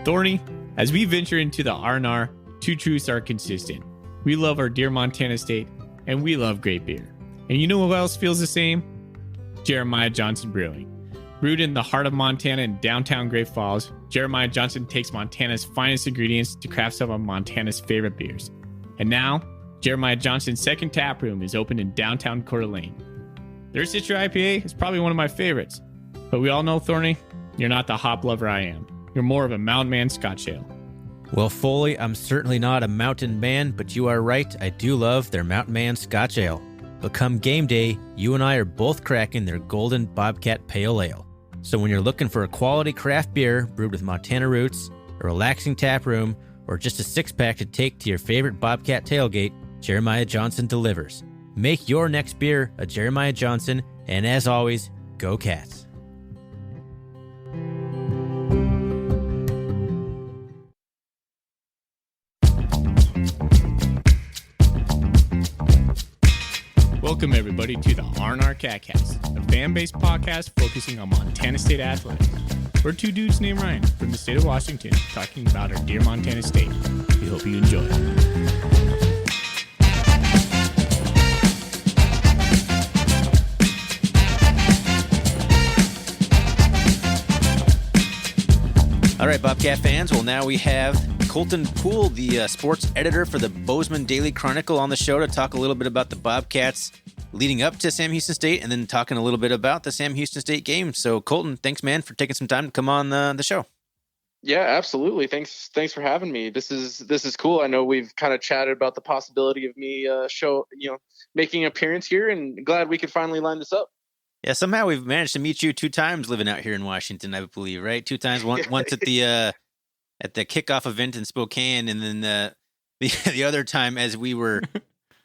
Thorny, as we venture into the R&R, two truths are consistent. We love our dear Montana state, and we love great beer. And you know who else feels the same? Jeremiah Johnson Brewing. Brewed in the heart of Montana in downtown Great Falls, Jeremiah Johnson takes Montana's finest ingredients to craft some of Montana's favorite beers. And now, Jeremiah Johnson's second tap room is open in downtown Coeur d'Alene. Their Citra IPA is probably one of my favorites. But we all know, Thorny, you're not the hop lover I am. You're more of a mountain man Scotch ale. Well, Foley, I'm certainly not a mountain man, but you are right. I do love their Mountain Man Scotch Ale. But come game day, you and I are both cracking their Golden Bobcat Pale Ale. So when you're looking for a quality craft beer brewed with Montana roots, a relaxing tap room, or just a six-pack to take to your favorite Bobcat tailgate, Jeremiah Johnson delivers. Make your next beer a Jeremiah Johnson, and as always, go Cats. Welcome, everybody, to the R&R Catcast, a fan-based podcast focusing on Montana State athletics. We're two dudes named Ryan from the state of Washington talking about our dear Montana State. We hope you enjoy. All right, Bobcat fans. Well, now we have Colton Pool, the sports editor for the Bozeman Daily Chronicle, on the show to talk a little bit about the Bobcats leading up to Sam Houston State and then talking a little bit about the Sam Houston State game. So, Colton, thanks, man, for taking some time to come on the show. Yeah, absolutely. Thanks for having me. This is cool. I know we've kind of chatted about the possibility of me making an appearance here, and glad we could finally line this up. Yeah, somehow we've managed to meet you 2 times living out here in Washington, I believe, right? 2 times, once at the kickoff event in Spokane, and then the other time as we were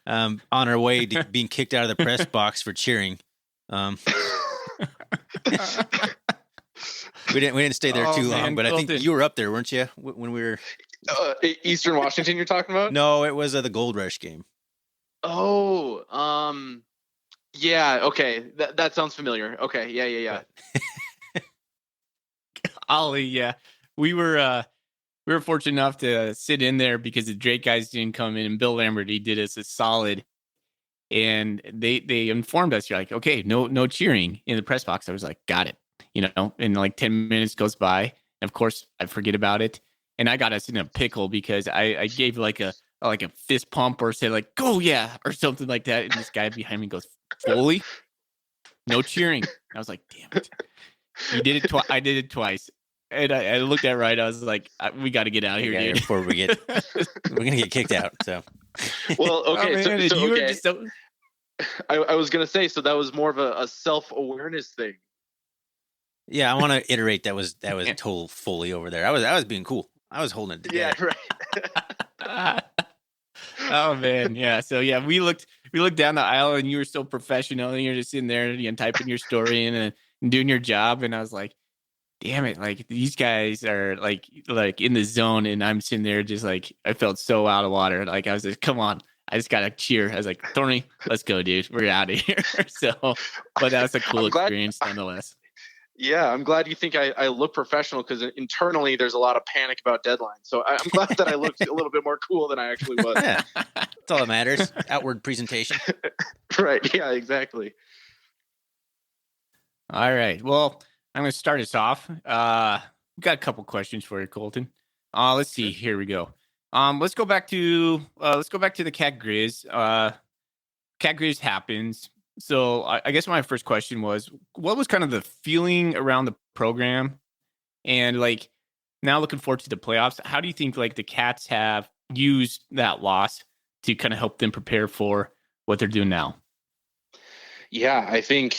on our way to being kicked out of the press box for cheering. We didn't stay there too long, but I think you were up there, weren't you, when we were Eastern Washington? You're talking about? No, it was the Gold Rush game. Oh, yeah. Okay, that sounds familiar. Okay, yeah. Ollie, yeah, we were fortunate enough to sit in there because the Drake guys didn't come in, and Bill Lambert, he did us a solid, and they informed us, you're like, okay, no cheering in the press box. I was like, got it, and like 10 minutes goes by, and of course I forget about it, and I got us in a pickle because I gave like a fist pump or say like, go yeah, or something like that, and this guy behind me goes, Foley, no cheering. I was like, damn it, you did it I did it twice. And I looked at Ryan. I was like, "We got to get out of here, dude. Before we're gonna get kicked out." So, well, okay. So you were just so. I was gonna say, so that was more of a self-awareness thing. Yeah, I want to iterate. That was total Foley over there. I was being cool. I was holding it together. Yeah, right. Oh man, yeah. So yeah, we looked down the aisle, and you were so professional, and you're just sitting there, typing your story and doing your job, and I was like, damn it, like these guys are like in the zone, and I'm sitting there just like, I felt so out of water. Like I was like, come on, I just gotta cheer. I was like, Thorny, let's go, dude, we're out of here. So, but that was a cool experience nonetheless. Yeah, I'm glad you think I look professional, because internally there's a lot of panic about deadlines. So I'm glad that I looked a little bit more cool than I actually was. Yeah, that's all that matters. Outward presentation. Right. Yeah, exactly. All right. Well, I'm going to start us off. We've got a couple questions for you, Colton. Let's see. Here we go. Let's go back to the Cat Griz. Cat Griz happens. So I guess my first question was, what was kind of the feeling around the program? And like now looking forward to the playoffs, how do you think like the Cats have used that loss to kind of help them prepare for what they're doing now? Yeah, I think,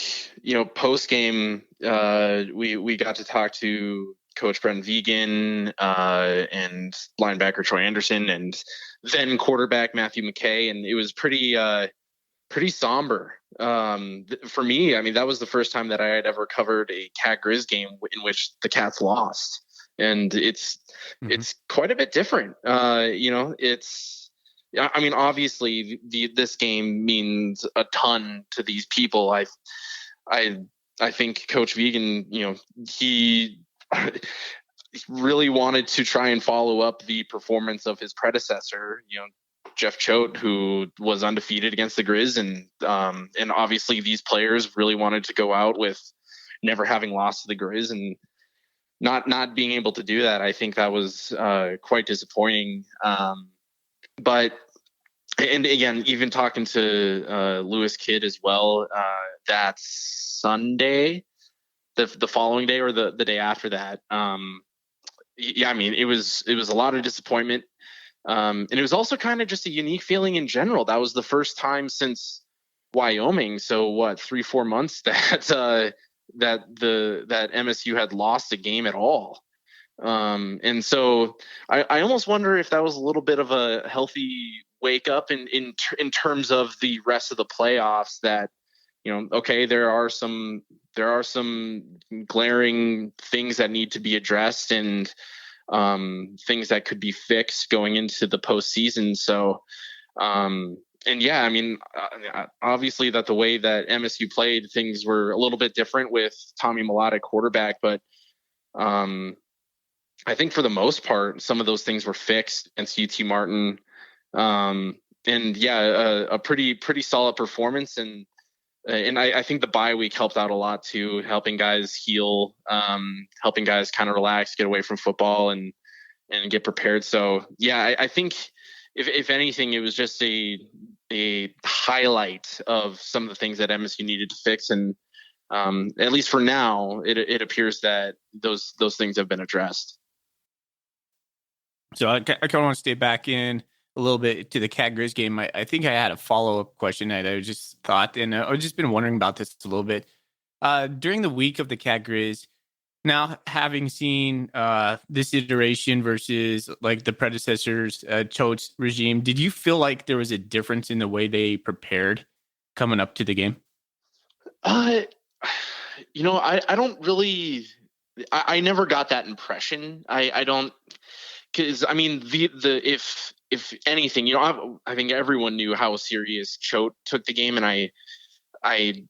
post game, we got to talk to Coach Brent Vegan and linebacker Troy Anderson, and then quarterback Matthew McKay, and it was pretty somber for me. I mean, that was the first time that I had ever covered a Cat Griz game in which the Cats lost, and it's quite a bit different. I mean, obviously, this game means a ton to these people. I think Coach Vegan, he really wanted to try and follow up the performance of his predecessor, Jeff Choate, who was undefeated against the Griz, and obviously these players really wanted to go out with never having lost to the Griz, and not being able to do that. I think that was quite disappointing. But and again, even talking to Lewis Kidd as well, that Sunday, the following day or the day after that, yeah, I mean, it was a lot of disappointment. And it was also kind of just a unique feeling in general. That was the first time since Wyoming. So what, 3-4 months that MSU had lost a game at all. And so I almost wonder if that was a little bit of a healthy wake up in terms of the rest of the playoffs, that, okay, there are some glaring things that need to be addressed, and things that could be fixed going into the postseason. So, and yeah, I mean, obviously that the way that MSU played, things were a little bit different with Tommy Mellott at quarterback, but I think for the most part, some of those things were fixed against UT Martin. And yeah, a pretty solid performance. And I think the bye week helped out a lot too, helping guys heal, helping guys kind of relax, get away from football and get prepared. So yeah, I think if anything, it was just a highlight of some of the things that MSU needed to fix. And at least for now, it appears that those things have been addressed. So I kind of want to stay back in a little bit to the Cat Griz game. I think I had a follow-up question that I just thought, and I've just been wondering about this a little bit. During the week of the Cat Griz, now having seen this iteration versus like the predecessors, Choate's regime, did you feel like there was a difference in the way they prepared coming up to the game? I don't really, I never got that impression. I don't, because I mean if anything, I think everyone knew how serious Choate took the game, and I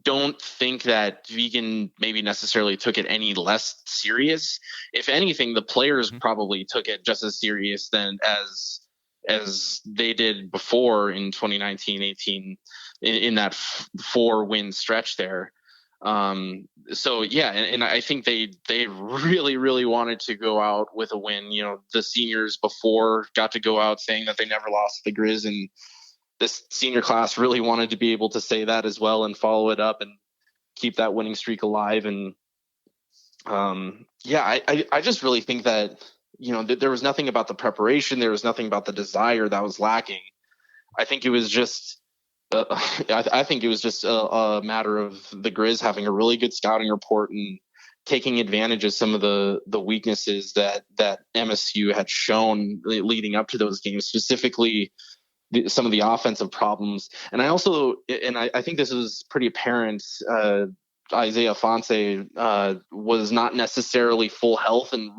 don't think that Vegan maybe necessarily took it any less serious. If anything, the players probably took it just as serious than as they did before in 2019-18 in that 4-win stretch there. So yeah, and I think they really, really wanted to go out with a win. The seniors before got to go out saying that they never lost to the Griz, and this senior class really wanted to be able to say that as well and follow it up and keep that winning streak alive. And yeah, I just really think that, there was nothing about the preparation. There was nothing about the desire that was lacking. I think it was just I think it was just a matter of the Griz having a really good scouting report and taking advantage of some of the weaknesses that MSU had shown leading up to those games, specifically some of the offensive problems. And I think this was pretty apparent. Isaiah Fonse was not necessarily full health, and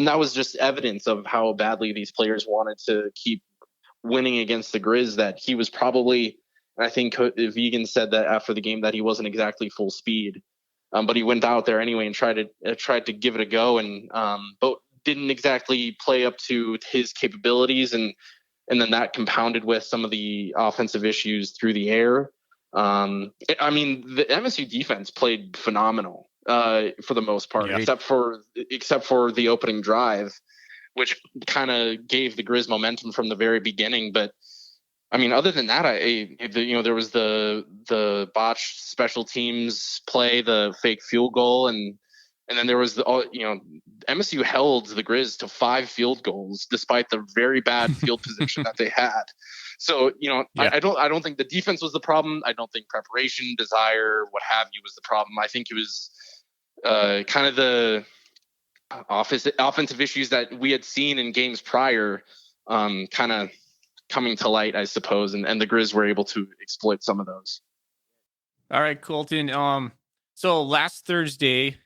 that was just evidence of how badly these players wanted to keep winning against the Griz, that he was probably, I think Vegan said that after the game, that he wasn't exactly full speed, but he went out there anyway and tried to give it a go, and but didn't exactly play up to his capabilities, and then that compounded with some of the offensive issues through the air. I mean, the MSU defense played phenomenal for the most part, except for the opening drive, which kind of gave the Griz momentum from the very beginning. But I mean, other than that, there was the botched special teams play, the fake field goal, and then there was MSU held the Griz to 5 field goals despite the very bad field position that they had. So, I don't think the defense was the problem. I don't think preparation, desire, what have you, was the problem. I think it was kind of the offensive issues that we had seen in games prior, kind of coming to light, I suppose, and the Griz were able to exploit some of those. All right, Colton. So last Thursday,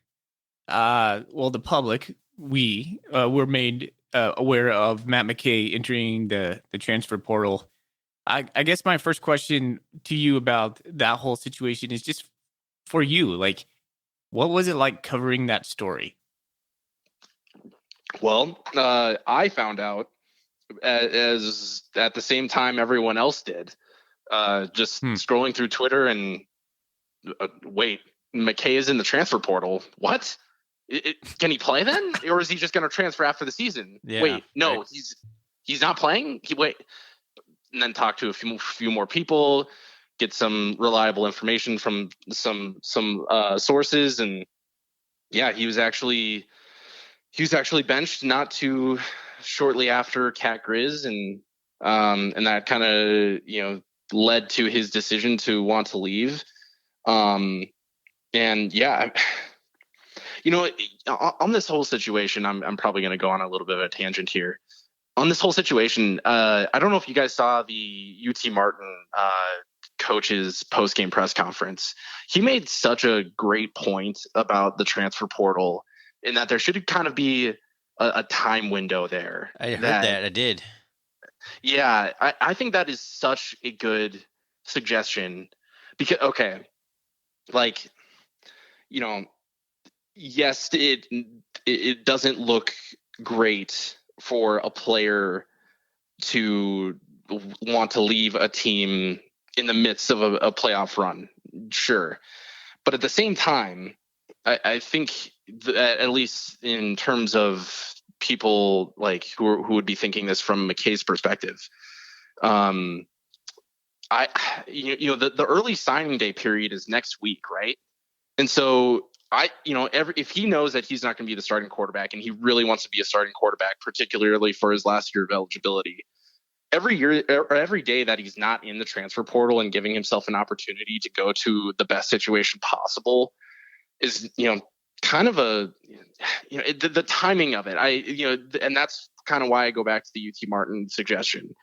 the public, we were made aware of Matt McKay entering the transfer portal. I guess my first question to you about that whole situation is just for you, like, what was it like covering that story? Well, I found out as at the same time everyone else did. Just scrolling through Twitter and wait, McKay is in the transfer portal. What? Can he play then, or is he just going to transfer after the season? Yeah, wait, no, right. he's not playing. Wait, and then talk to a few more people, get some reliable information from some sources, and yeah, he was actually benched not too shortly after Cat Griz, and that kind of led to his decision to want to leave. And yeah, on this whole situation, I'm probably going to go on a little bit of a tangent here. On this whole situation, I don't know if you guys saw the UT Martin coach's post-game press conference. He made such a great point about the transfer portal, in that there should kind of be a time window there. I heard that. I did. Yeah, I think that is such a good suggestion, because like, yes, it doesn't look great for a player to want to leave a team in the midst of a playoff run, sure, but at the same time, I think at least in terms of people like who would be thinking this from McKay's perspective, the early signing day period is next week, right? And so if he knows that he's not going to be the starting quarterback, and he really wants to be a starting quarterback, particularly for his last year of eligibility, every day that he's not in the transfer portal and giving himself an opportunity to go to the best situation possible is, kind of the timing of it. And that's kind of why I go back to the UT Martin suggestion.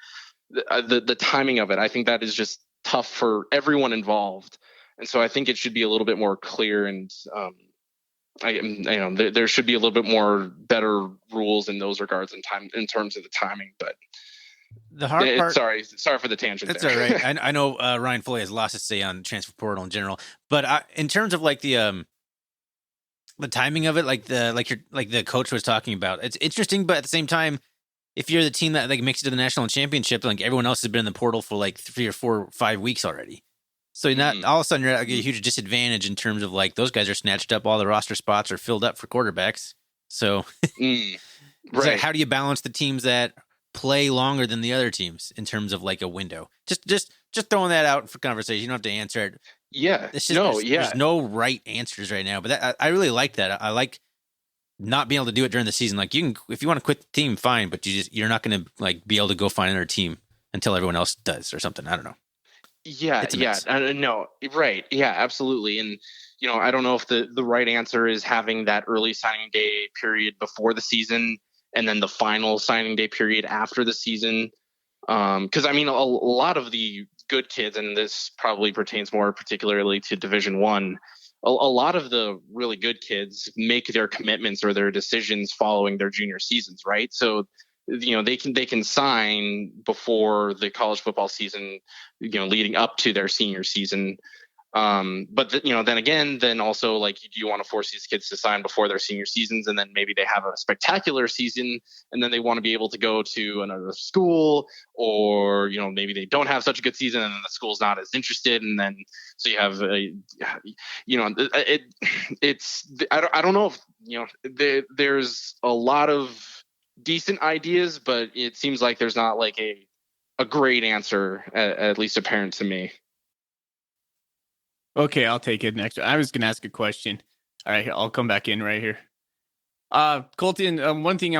The timing of it, I think that is just tough for everyone involved. And so I think it should be a little bit more clear, and there should be a little bit more better rules in those regards in terms of the timing. But the hard part. Sorry for the tangent. That's there. All right. I know Ryan Foley has lots to say on transfer portal in general, but in terms of like the timing of it, like the coach was talking about, it's interesting. But at the same time, if you're the team that like makes it to the national championship, like everyone else has been in the portal for like 3 or 4 or 5 weeks already. So you're not all of a sudden you're at a huge disadvantage in terms of like those guys are snatched up, all the roster spots are filled up for quarterbacks. So right, how do you balance the teams that play longer than the other teams in terms of like a window? Just throwing that out for conversation. You don't have to answer it. Yeah, there's no right answers right now. But I really like that. I like not being able to do it during the season. Like you can, if you want to quit the team, fine, but you're not going to like be able to go find another team until everyone else does or something. I don't know. Yeah. No, right. Yeah, absolutely. And, I don't know if the right answer is having that early signing day period before the season and then the final signing day period after the season. Because, a lot of the good kids, and this probably pertains more particularly to Division I, a lot of the really good kids make their commitments or their decisions following their junior seasons, right? So they can sign before the college football season, leading up to their senior season. But then also, like, do you want to force these kids to sign before their senior seasons, and then maybe they have a spectacular season, and then they want to be able to go to another school, or maybe they don't have such a good season, and the school's not as interested, and then so you have I don't know if there's a lot of decent ideas, but it seems like there's not like a great answer, at least apparent to me. Okay, I'll take it next. I was going to ask a question. All right, I'll come back in right here. Colton, one thing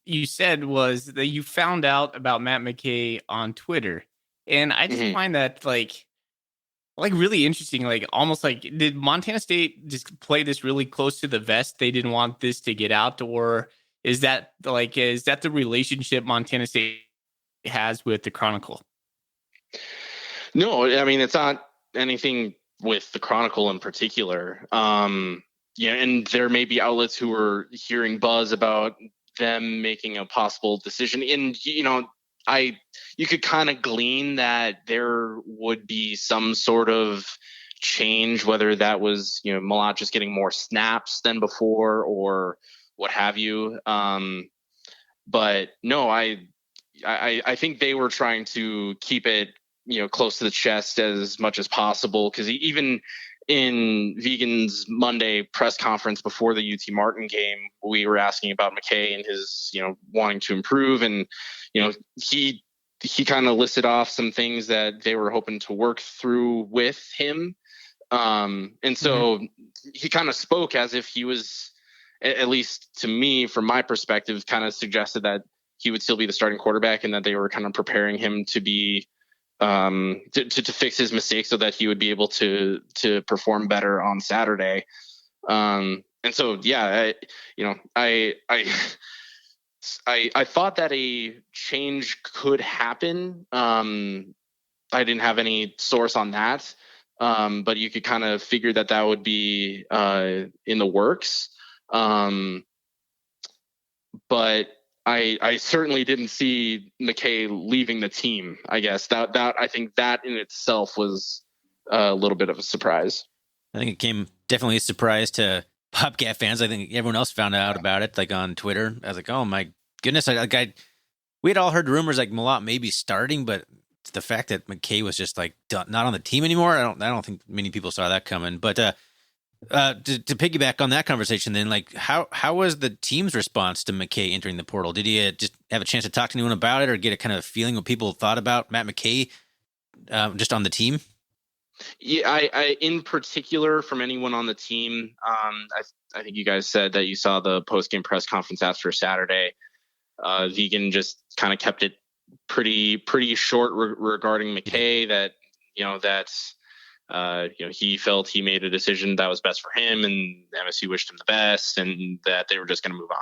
you said was that you found out about Matt McKay on Twitter, and I just find that like really interesting. Like almost like, did Montana State just play this really close to the vest? They didn't want this to get out, or is that the relationship Montana State has with the Chronicle? No, it's not anything with the Chronicle in particular. And there may be outlets who are hearing buzz about them making a possible decision. And, you could kind of glean that there would be some sort of change, whether that was, Mellott just getting more snaps than before or what have you. But no, I think they were trying to keep it, close to the chest as much as possible, because even in Vigen's Monday press conference before the UT Martin game, we were asking about McKay and his, wanting to improve, and he kind of listed off some things that they were hoping to work through with him. And so he kind of spoke as if he was, at least to me, from my perspective, kind of suggested that he would still be the starting quarterback, and that they were kind of preparing him to be to fix his mistakes so that he would be able to perform better on Saturday. And so, yeah, I thought that a change could happen. I didn't have any source on that, but you could kind of figure that would be in the works. But I certainly didn't see McKay leaving the team. I guess that I think that in itself was a little bit of a surprise. I think it came definitely a surprise to Bobcat fans. I think everyone else found out about it, like on Twitter. I was like, oh my goodness! We had all heard rumors like Mellott may be starting, but the fact that McKay was just like not on the team anymore, I don't think many people saw that coming. But to piggyback on that conversation, then, like how was the team's response to McKay entering the portal? Did you just have a chance to talk to anyone about it, or get a kind of feeling what people thought about Matt McKay just on the team? Yeah, I in particular, from anyone on the team, I think you guys said that you saw the post-game press conference after Saturday. Vigen just kind of kept it pretty short regarding McKay, that he felt he made a decision that was best for him, and MSU wished him the best, and that they were just going to move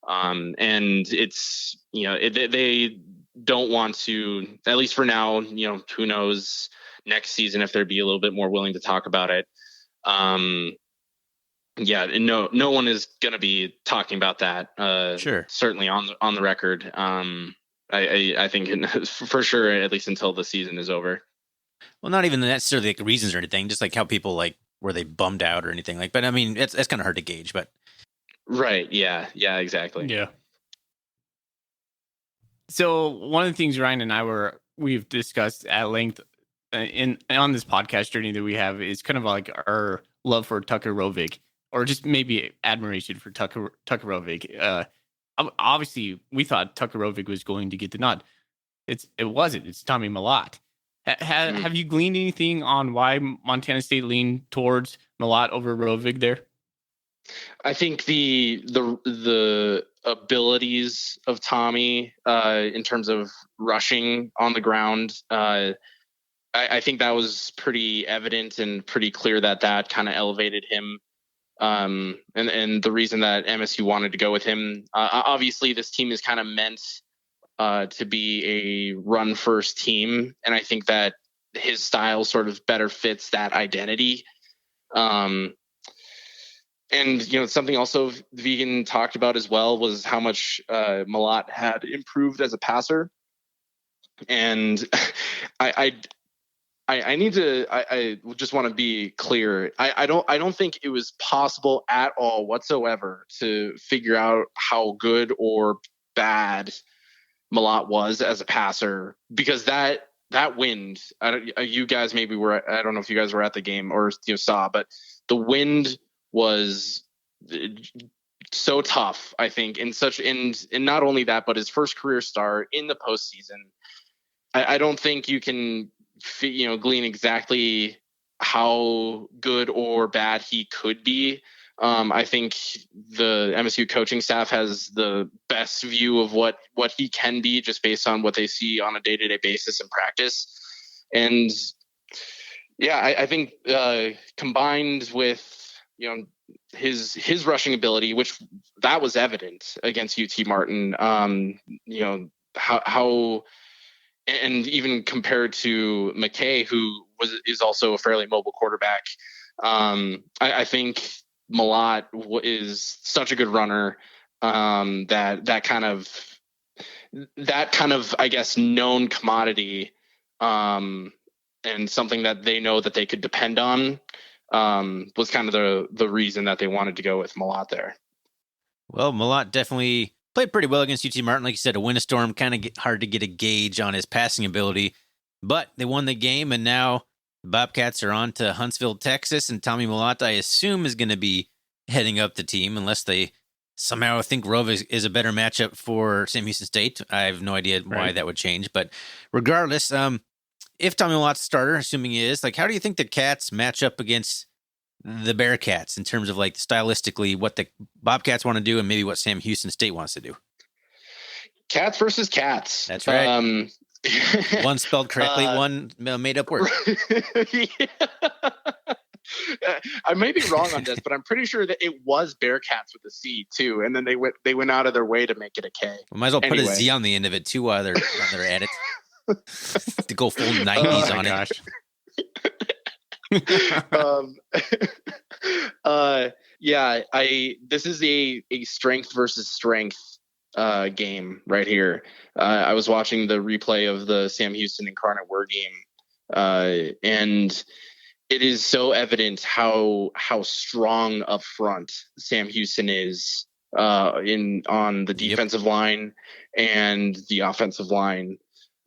on. And it's, they don't want to, at least for now, who knows next season if they'd be a little bit more willing to talk about it. No one is going to be talking about that. Sure. Certainly on the record. I think for sure, at least until the season is over. Well, not even necessarily like reasons or anything, just like how people were they bummed out or anything but I mean, it's kind of hard to gauge, but. Right. Yeah, exactly. Yeah. So one of the things Ryan and we've discussed at length on this podcast journey that we have is kind of like our love for Tucker Rovig, or just maybe admiration for Tucker Rovig. Obviously, we thought Tucker Rovig was going to get the nod. It wasn't. It's Tommy Mellott. Have you gleaned anything on why Montana State leaned towards Mellott over Rovig there? I think the abilities of Tommy in terms of rushing on the ground, I think that was pretty evident and pretty clear that kind of elevated him. And the reason that MSU wanted to go with him, obviously this team is kind of meant to be a run first team. And I think that his style sort of better fits that identity. And, something also Vigen talked about as well was how much Mellott had improved as a passer. And I just want to be clear. I don't think it was possible at all whatsoever to figure out how good or bad Mellott was as a passer, because that wind, you guys maybe were, I don't know if you guys were at the game or saw, but the wind was so tough, I think, and not only that, but his first career start in the postseason. I don't think you can glean exactly how good or bad he could be. I think the MSU coaching staff has the best view of what he can be just based on what they see on a day-to-day basis in practice. And I think combined with, his rushing ability, which that was evident against UT Martin, how and even compared to McKay, who is also a fairly mobile quarterback, I think Mellott is such a good runner that kind of I guess known commodity, and something that they know that they could depend on, was kind of the reason that they wanted to go with Mellott there. Well, Mellott definitely Played pretty well against UT Martin. Like you said, a windstorm, kind of hard to get a gauge on his passing ability. But they won the game, and now the Bobcats are on to Huntsville, Texas, and Tommy Mellott, I assume, is going to be heading up the team unless they somehow think Rove is a better matchup for Sam Houston State. I have no idea why that would change. But regardless, if Tommy Mellott's starter, assuming he is, like, how do you think the Cats match up against the Bearcats in terms of, like, stylistically what the Bobcats want to do and maybe what Sam Houston State wants to do? Cats versus cats. That's right. One spelled correctly, one made up word. Yeah. I may be wrong on this, but I'm pretty sure that it was Bearcats with a C too, and then they went out of their way to make it a K. We might as well put a Z on the end of it too while they're at it. To go full 90s on it. Yeah, this is a strength versus strength game right here. I was watching the replay of the Sam Houston Incarnate Word game, and it is so evident how strong up front Sam Houston is on the defensive line and the offensive line.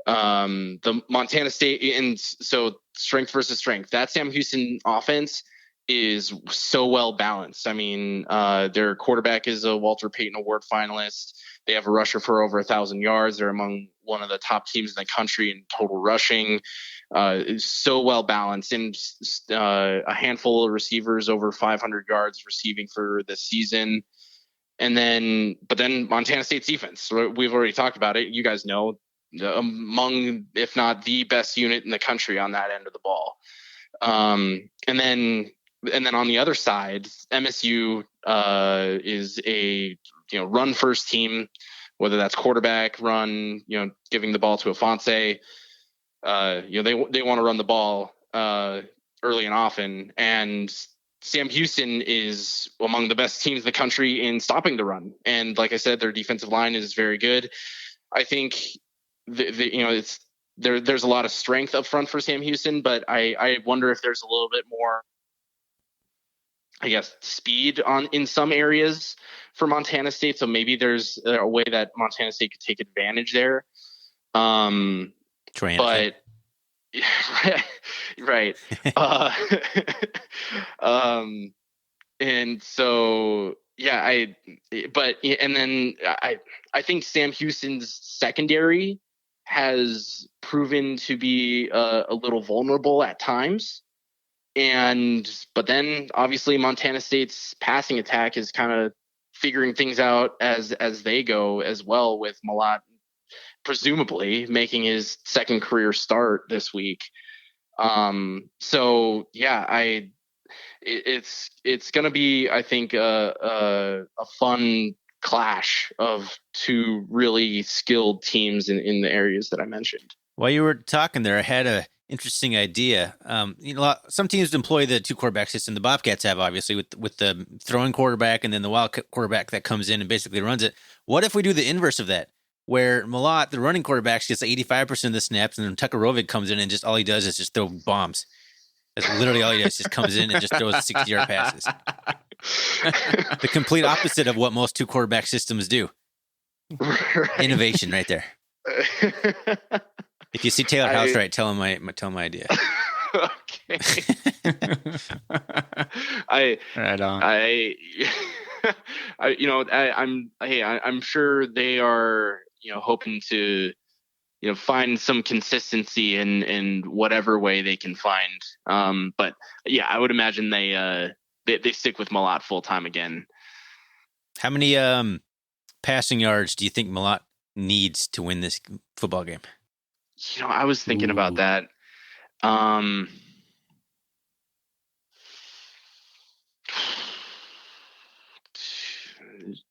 The Montana State, and so strength versus strength. That Sam Houston offense is so well balanced. I mean, their quarterback is a Walter Payton Award finalist. They have a rusher for over 1,000 yards. They're among one of the top teams in the country in total rushing. Is so well balanced, and a handful of receivers over 500 yards receiving for the season. But then Montana State's defense. We've already talked about it. You guys know, among, if not the best unit in the country on that end of the ball. And then on the other side, MSU is a run first team, whether that's quarterback run, giving the ball to Afonso. They want to run the ball early and often, and Sam Houston is among the best teams in the country in stopping the run. And like I said, their defensive line is very good. I think there's a lot of strength up front for Sam Houston, but I wonder if there's a little bit more, I guess, speed in some areas for Montana State. So maybe there's a way that Montana State could take advantage there. But right. And so, yeah, I think Sam Houston's secondary has proven to be a little vulnerable at times. But then obviously Montana State's passing attack is kind of figuring things out as they go as well, with Mellott presumably making his second career start this week. So yeah, it's going to be, I think, a fun clash of two really skilled teams in the areas that I mentioned. While you were talking there, I had a interesting idea. Some teams employ the two quarterback system. The Bobcats have, obviously, with the throwing quarterback and then the wild quarterback that comes in and basically runs it. What if we do the inverse of that, where Mellott, the running quarterback, gets 85% of the snaps, and then Tucker Rovig comes in and just all he does is just throw bombs. That's literally all he does. Just comes in and just throws 60-yard passes. The complete opposite of what most two quarterback systems do. Right. Innovation right there. If you see Taylor Housewright, tell him my idea. Okay. I'm sure they are, hoping to, find some consistency in whatever way they can find. But yeah, I would imagine they stick with Mellott full time again. How many passing yards do you think Mellott needs to win this football game? I was thinking about that.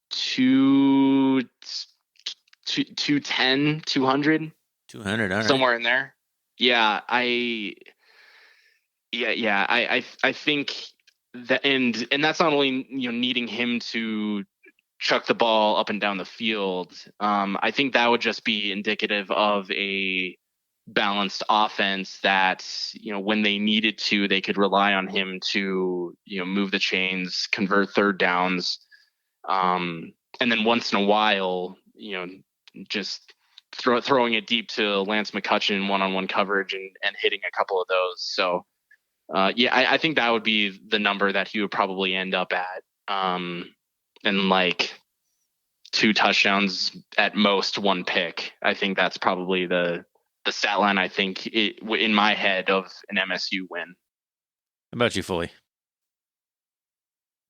Two 210, 200, 200, all right. Somewhere in there. Yeah, I think that, and that's not only needing him to chuck the ball up and down the field. I think that would just be indicative of a balanced offense that, when they needed to, they could rely on him to, move the chains, convert third downs. and then once in a while, just throwing it deep to Lance McCutcheon in one-on-one coverage and hitting a couple of those. So I think that would be the number that he would probably end up at. And like 2 touchdowns at most, 1 pick. I think that's probably the stat line I think in my head of an MSU win. How about you, Foley?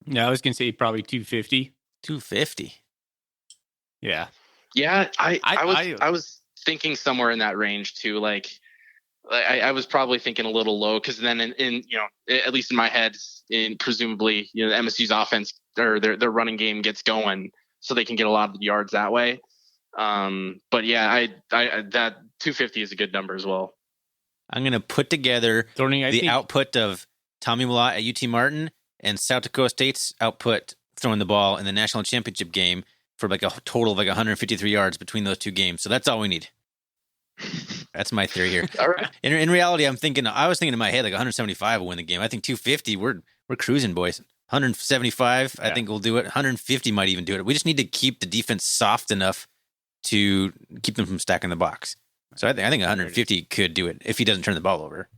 Yeah, I was going to say probably 250. 250. Yeah. Yeah, I was thinking somewhere in that range too. Like I was probably thinking a little low because then in at least in my head, presumably MSU's offense or their running game gets going, so they can get a lot of the yards that way. But yeah, I that 250 is a good number as well. I'm going to put together the output of Tommy Mellott at UT Martin and South Dakota State's output throwing the ball in the national championship game for like a total of like 153 yards between those 2 games. So that's all we need. That's my theory here. All right. In reality, I was thinking in my head like 175 will win the game. I think 250, we're cruising, boys. 175, I think we'll do it. 150 might even do it. We just need to keep the defense soft enough to keep them from stacking the box. So I think 150 could do it if he doesn't turn the ball over.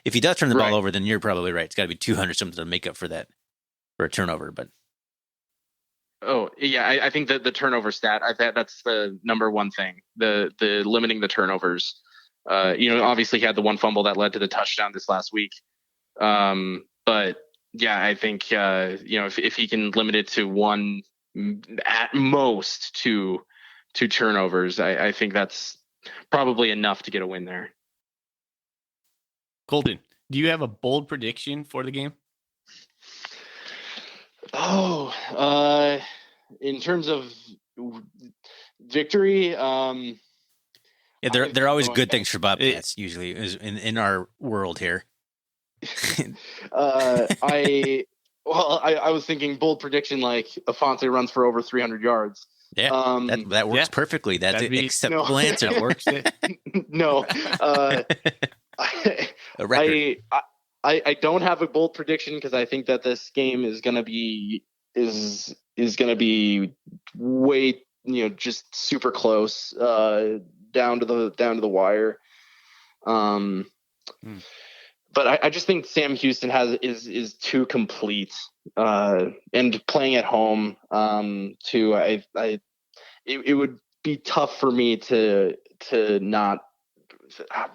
If he does turn the ball over, then you're probably right. It's got to be 200 something to make up for that for a turnover. But oh yeah, I think that the turnover stat, that's the number one thing. The limiting the turnovers. Obviously he had the 1 fumble that led to the touchdown this last week. But yeah, I think if he can limit it to 1, at most 2 turnovers, I think that's probably enough to get a win there. Colton, do you have a bold prediction for the game? Oh, in terms of victory, yeah, they're always good things for Bobcats. Usually, in our world here. I was thinking bold prediction like Afonso runs for over 300 yards. Yeah, that works perfectly. That's an acceptable answer. That works. No, A record. I don't have a bold prediction because I think that this game is gonna be way just super close down to the wire. But I just think Sam Houston is too complete, and playing at home too. It would be tough for me to not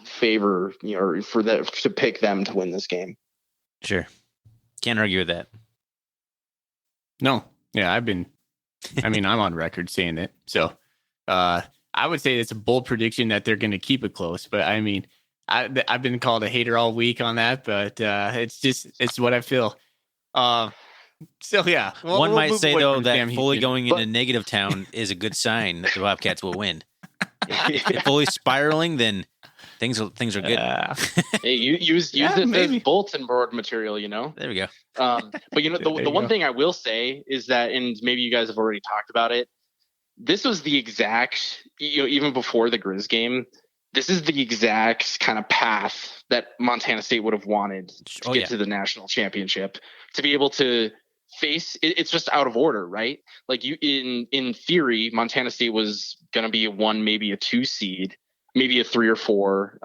favor to pick them to win this game. Sure, can't argue with that. No, yeah, I'm on record saying it. So I would say it's a bold prediction that they're going to keep it close. But I mean, I've been called a hater all week on that, but it's what I feel. So yeah, one might say though that Foley going into negative town is a good sign that the Bobcats will win. If Foley's spiraling, then things are good. Hey, use this as bulletin board material. There we go. But the one thing I will say is that, and maybe you guys have already talked about it, this was the exact, even before the Griz game, this is the exact kind of path that Montana State would have wanted to get to the national championship, to be able to face it's just out of order, right? Like in theory, Montana State was going to be a 1, maybe a 2 seed, maybe a 3 or 4.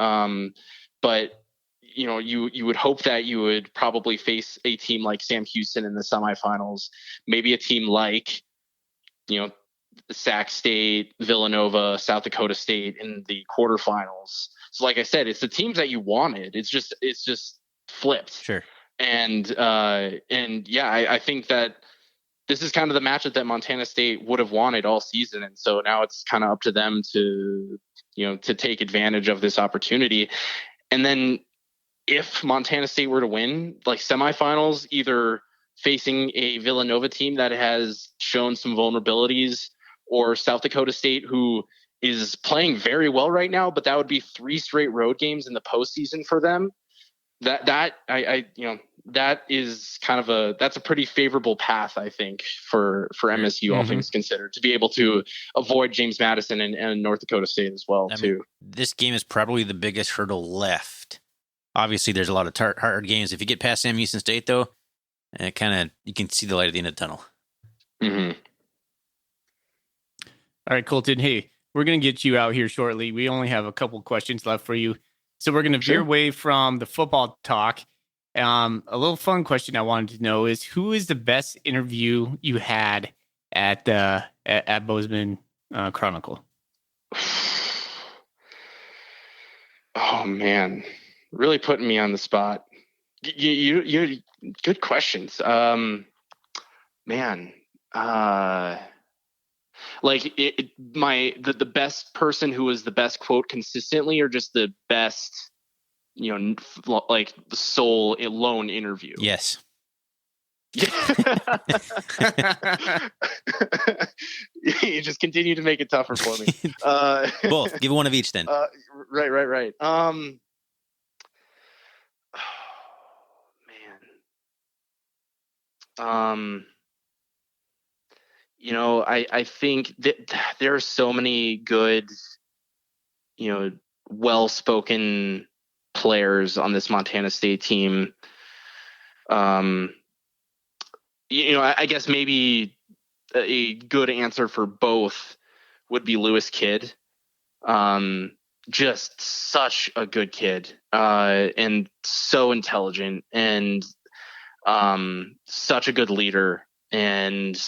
But you would hope that you would probably face a team like Sam Houston in the semifinals, maybe a team like, Sac State, Villanova, South Dakota State in the quarterfinals. So like I said, it's the teams that you wanted. It's just flipped. Sure. And I think that this is kind of the matchup that Montana State would have wanted all season. And so now it's kind of up to them to take advantage of this opportunity. And then if Montana State were to win, like semifinals, either facing a Villanova team that has shown some vulnerabilities, or South Dakota State, who is playing very well right now, but that would be 3 straight road games in the postseason for them. That is kind of that's a pretty favorable path, I think, for MSU, all things considered, to be able to avoid James Madison and North Dakota State as well, too. This game is probably the biggest hurdle left. Obviously, there's a lot of hard games. If you get past Sam Houston State, though, you can see the light at the end of the tunnel. Mm-hmm. All right, Colton. Hey, we're going to get you out here shortly. We only have a couple questions left for you. So we're going to veer away from the football talk. A little fun question I wanted to know is, who is the best interview you had at Bozeman Chronicle? Oh man, really putting me on the spot. You good questions. Man, like the best person who was the best quote consistently, or just the best, like the sole lone interview? Yes. You just continue to make it tougher for me. Both. Give one of each then. Right. Oh, man. I think that there are so many good, well-spoken players on this Montana State team. I guess maybe a good answer for both would be Lewis Kidd. Just such a good kid, and so intelligent, and such a good leader. And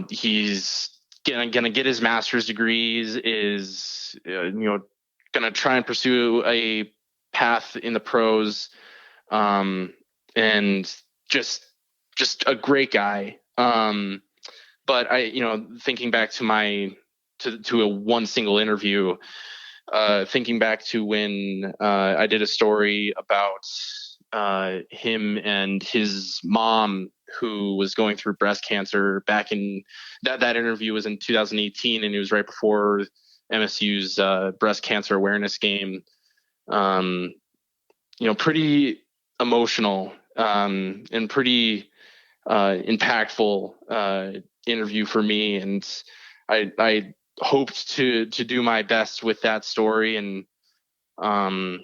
he's gonna get his master's degrees, is gonna try and pursue a path in the pros, and just a great guy. But thinking back to to a one single interview, thinking back to when I did a story about him and his mom, who was going through breast cancer back in that interview was in 2018, and it was right before MSU's breast cancer awareness game. Pretty emotional, and pretty impactful interview for me, and I hoped to do my best with that story. And that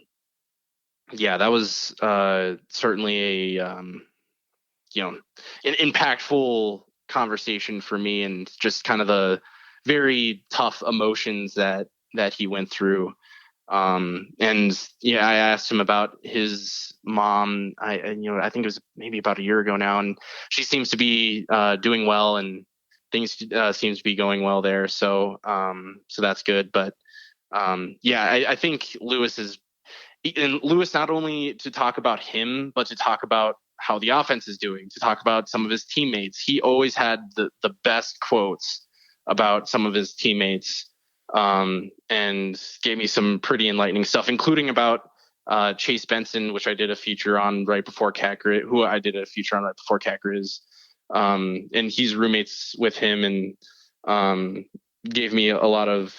was certainly an impactful conversation for me, and just kind of the very tough emotions that he went through. I asked him about his mom. I think it was maybe about a year ago now, and she seems to be doing well, and things seems to be going well there. So that's good. But I think Lewis not only to talk about him, but to talk about how the offense is doing, to talk about some of his teammates. He always had the best quotes about some of his teammates, and gave me some pretty enlightening stuff, including about Chase Benson, which I did a feature on right before Cat Griz, and he's roommates with him, and gave me a lot of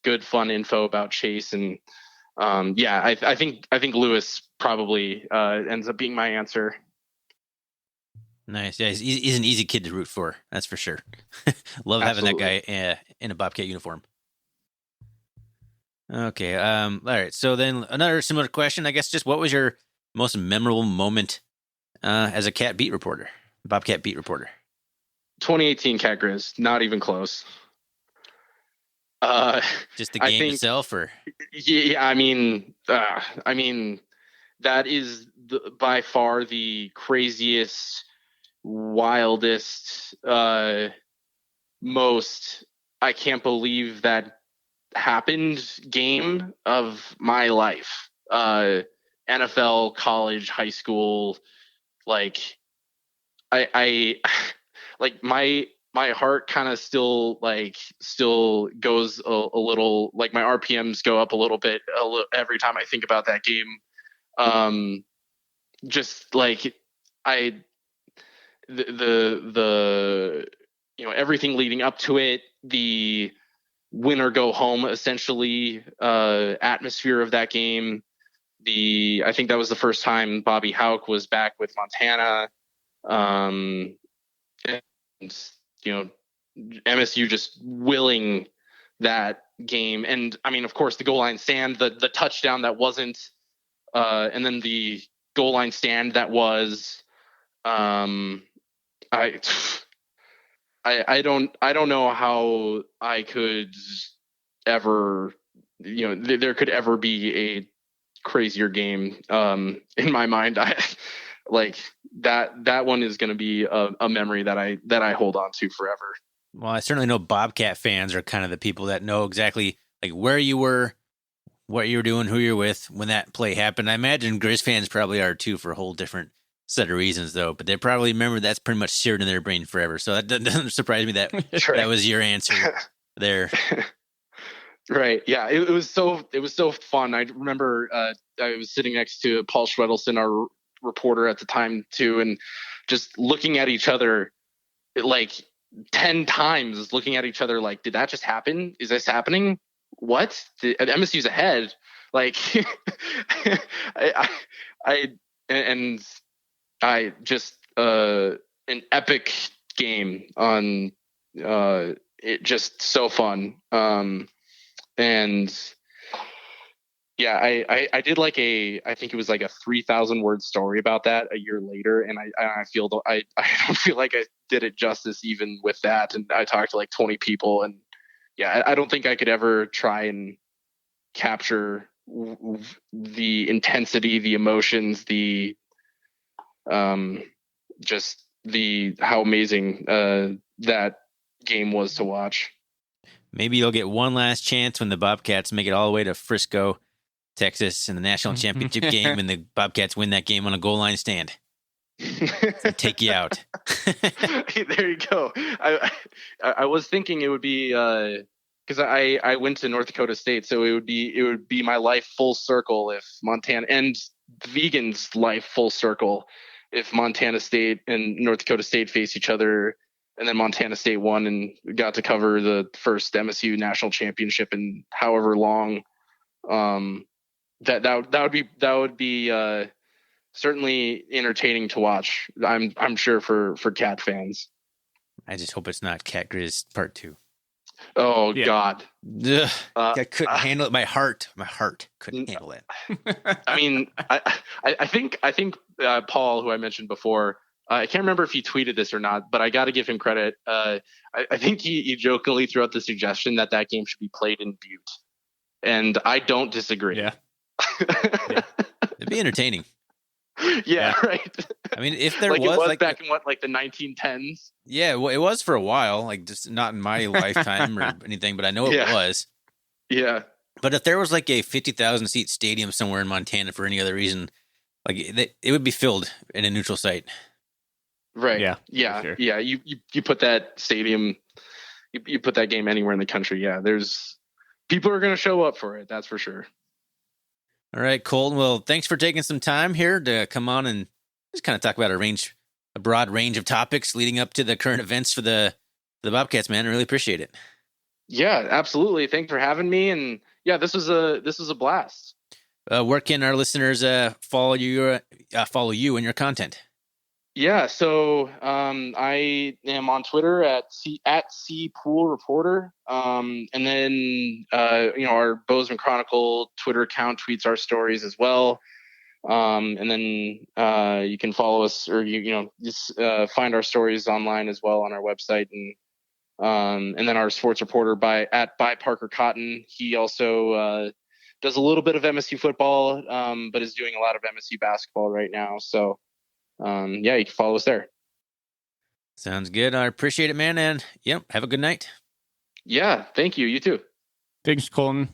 good fun info about Chase. And I think Lewis probably ends up being my answer. Nice. Yeah, he's an easy kid to root for. That's for sure. Love Absolutely. Having that guy in a Bobcat uniform. Okay. All right. So then another similar question, I guess. Just what was your most memorable moment as a Bobcat beat reporter? 2018 Cat Griz. Not even close. Just the game itself, or? Yeah, I mean, that is by far the craziest, wildest, most I can't believe that happened game of my life. NFL, college, high school, like I like my heart kind of still goes a little, like my RPMs go up a little bit every time I think about that game. Just like the everything leading up to it, the win or go home essentially atmosphere of that game. I think that was the first time Bobby Houck was back with Montana. And MSU just willing that game. And I mean, of course, the goal line stand, the touchdown that wasn't, and then the goal line stand that was, I I don't know how I could ever, there could ever be a crazier game in my mind. I like that one is going to be a memory that I hold on to forever. Well, I certainly know Bobcat fans are kind of the people that know exactly like where you were, what you were doing, who you're with when that play happened. I imagine Griz fans probably are too for a whole different set of reasons, though. But they probably remember that's pretty much seared in their brain forever. So that doesn't surprise me that that was your answer there. Right. Yeah. It was so fun. I remember I was sitting next to Paul Schwedelson, our reporter at the time too, and just looking at each other like 10 times, looking at each other like, did that just happen? Is this happening? What? MSU's ahead. Like, I just an epic game on it, just so fun. And yeah, I did like I think it was like a 3,000 word story about that a year later, and I feel I don't feel like I did it justice even with that. And I talked to like 20 people, and yeah, I don't think I could ever try and capture the intensity, the emotions, the just how amazing that game was to watch. Maybe you'll get one last chance when the Bobcats make it all the way to Frisco, Texas, in the national championship game, and the Bobcats win that game on a goal line stand. Take you out. There you go. I was thinking it would be because I went to North Dakota State, so it would be my life full circle if Montana, and Vegan's life full circle if Montana State and North Dakota State face each other, and then Montana State won and got to cover the first MSU national championship in however long. That would be certainly entertaining to watch. I'm sure for Cat fans. I just hope it's not Cat Griz Part 2. Oh yeah. God! I couldn't handle it. My heart couldn't handle it. I mean, I think Paul, who I mentioned before, I can't remember if he tweeted this or not, but I got to give him credit. I think he jokingly threw out the suggestion that game should be played in Butte, and I don't disagree. Yeah. It'd be entertaining. Yeah, right. I mean, if there was like back in like the 1910s. Yeah, well, it was for a while, like just not in my lifetime or anything, but I know it was. Yeah. But if there was like a 50,000 seat stadium somewhere in Montana for any other reason, like it would be filled in a neutral site. Right. Yeah. Yeah. Sure. Yeah. You put that stadium, you put that game anywhere in the country. Yeah. There's people are going to show up for it. That's for sure. All right, Colton. Well, thanks for taking some time here to come on and just kind of talk about a broad range of topics leading up to the current events for the Bobcats, man. I really appreciate it. Yeah, absolutely. Thanks for having me. And yeah, this was a blast. Where can our listeners follow you and your content? Yeah, so I am on Twitter at C Pool Reporter, and then our Bozeman Chronicle Twitter account tweets our stories as well, and then you can follow us or just find our stories online as well on our website, and then our sports reporter by Parker Cotton. He also does a little bit of MSU football, but is doing a lot of MSU basketball right now. So. Yeah, you can follow us there. Sounds good. I appreciate it, man. And have a good night. Yeah, thank you. You too. Thanks, Colton.